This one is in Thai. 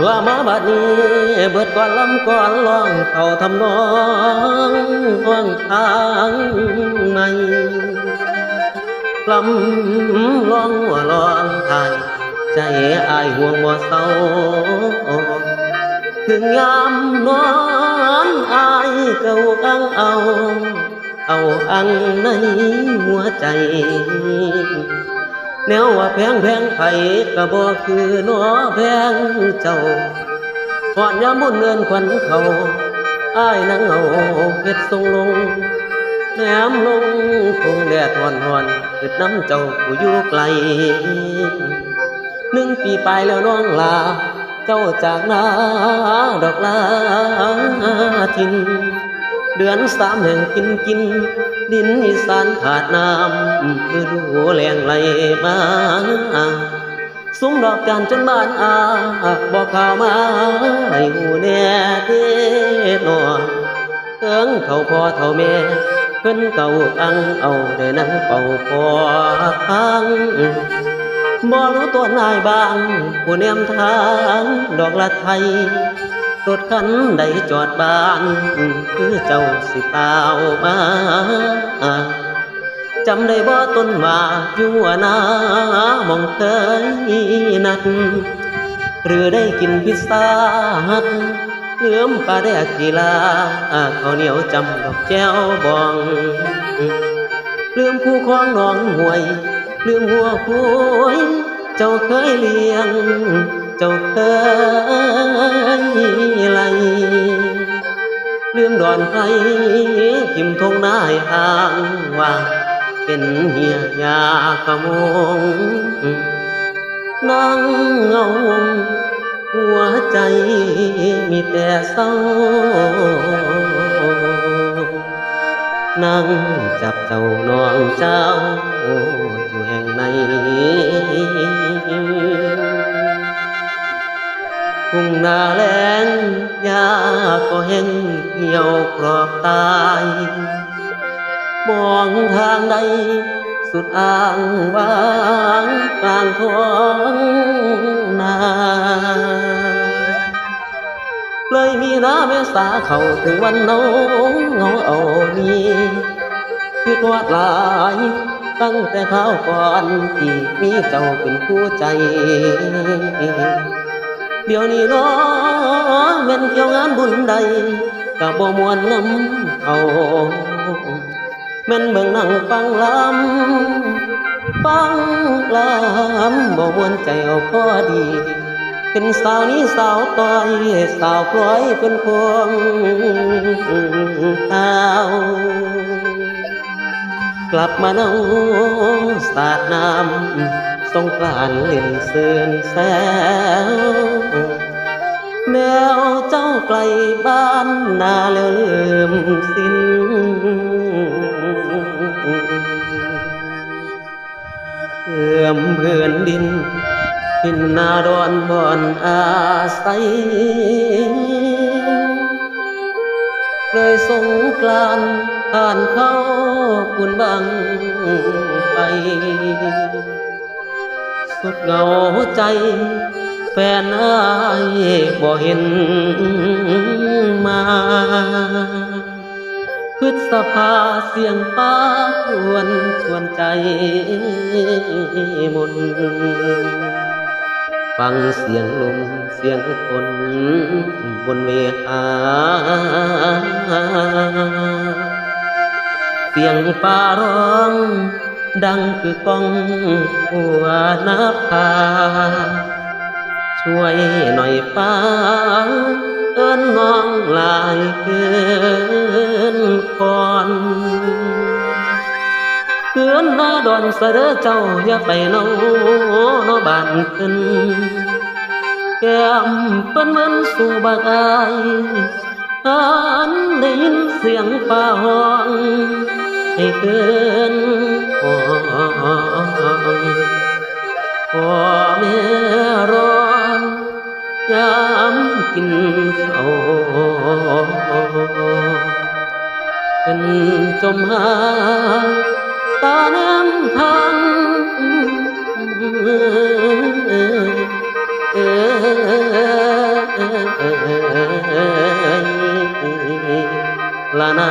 ว่ามาบัดนี้เบิดก่อนลำก่อนร้องเข้าทำนองห้องทางใหม่ลำร้องหัวร้องไห้ใจอายห่วงบ่เศร้าถึงยามนอนอายเก่าอังเอาอังในหัวใจแนวว่าแพงไผก็บ่คือน้อแพงเจ้าก่อนยามบุญเงินขวัญเขาอ้ายนั่งเอาเฮ็ดทรงลงแหนมลงคงแดดหอนคือน้ำเจ้าผู้อยู่ไกล1 ปีไปแล้วน้องลาเจ้าจากนาดอกลาทินเดือน3แห่งกินดินอีสานขาดน้ำฤดูแล้งไหลมาซุ้มดอกจานจนบ้านบอกข่าวมาให้หูแน่เด้นอเอิงเขาพ่อเท่าแม่เพิ่นเก่าอังเอาได้นั่งเป่าพอทางบ่รู้ตัวนายบางผู้แนมทางดอกละไทยรถคันใดจอดบ้านคือเจ้าสิตาวมาจำได้บ่ต้นว่าอยู่นามองเคยนัดหรือได้กินพิซซ่าฮัทลืมปลาแดกกีฬาข้าวเหนียวจำดอกแก้วบองลืมคู่ครองน้องห่วยลืมหัวคุยเจ้าเคยเลี้ยงเจ้าเคยไล่ลืมดอนไฟทิมทงนายห่างว่าเป็นเหียยาขมงนั่งเงาหัวใจมีแต่เศร้านั่งจับเจ้าน้องเจ้าอยู่แห่งไหนทุ่งนาแล้งยาก็แห้งเหี่ยวกรอบตายมองทางใดสุดอ่างว่างกลางท้องนาเลยมีน้ำเมษาเข้าถึงวันเนาเอามีคือทอดหลายตั้งแต่ข้าวก่อนที่มีเจ้าเป็นคู่ใจเดี๋ยวนี้น้อแม่นเกี่ยวงานบุญใดก็บ่ม่วนน้ำเขาแม่นเบิ่งนั่งฟังลำบ่ม่วนใจเอาพอดีเป็นสาวนี้สาวต้อยสาวพลอยเป็นพวงดาวกลับมาเนาสาดน้ำสงกรานต์เล่นเสื่อนแซวแมวเจ้าไกลบ้านนาแล้วลืมสิ้นเอื้อมเพื่อนดินหินนาดอนบ่อนอาศัยเลยสงกรานต์ผ่านเข้าคุณบังไปสุดเหงาใจแฟนอายบ่เห็นมาพฤษภาเสียงฟ้าชวนใจมนฟังเสียงลมเสียงฝนบนเวหาเสียงฟ้าร้องดังคือกองหัวนภาช่วยหน่อยฟ้าเอิ้นน้องลายเกินก่อนเกินหน้าดอนเสดอเจ้าอย่าไปโนบ้านขึ้นแก้มเปิ้นเหมือนสู่บากอายหันได้ยินเสียงฟ้าห้องให้เกินห้องพ่อแม่รอยามกินข้าวเป็นจมหาตาแนมทางเออ ละนา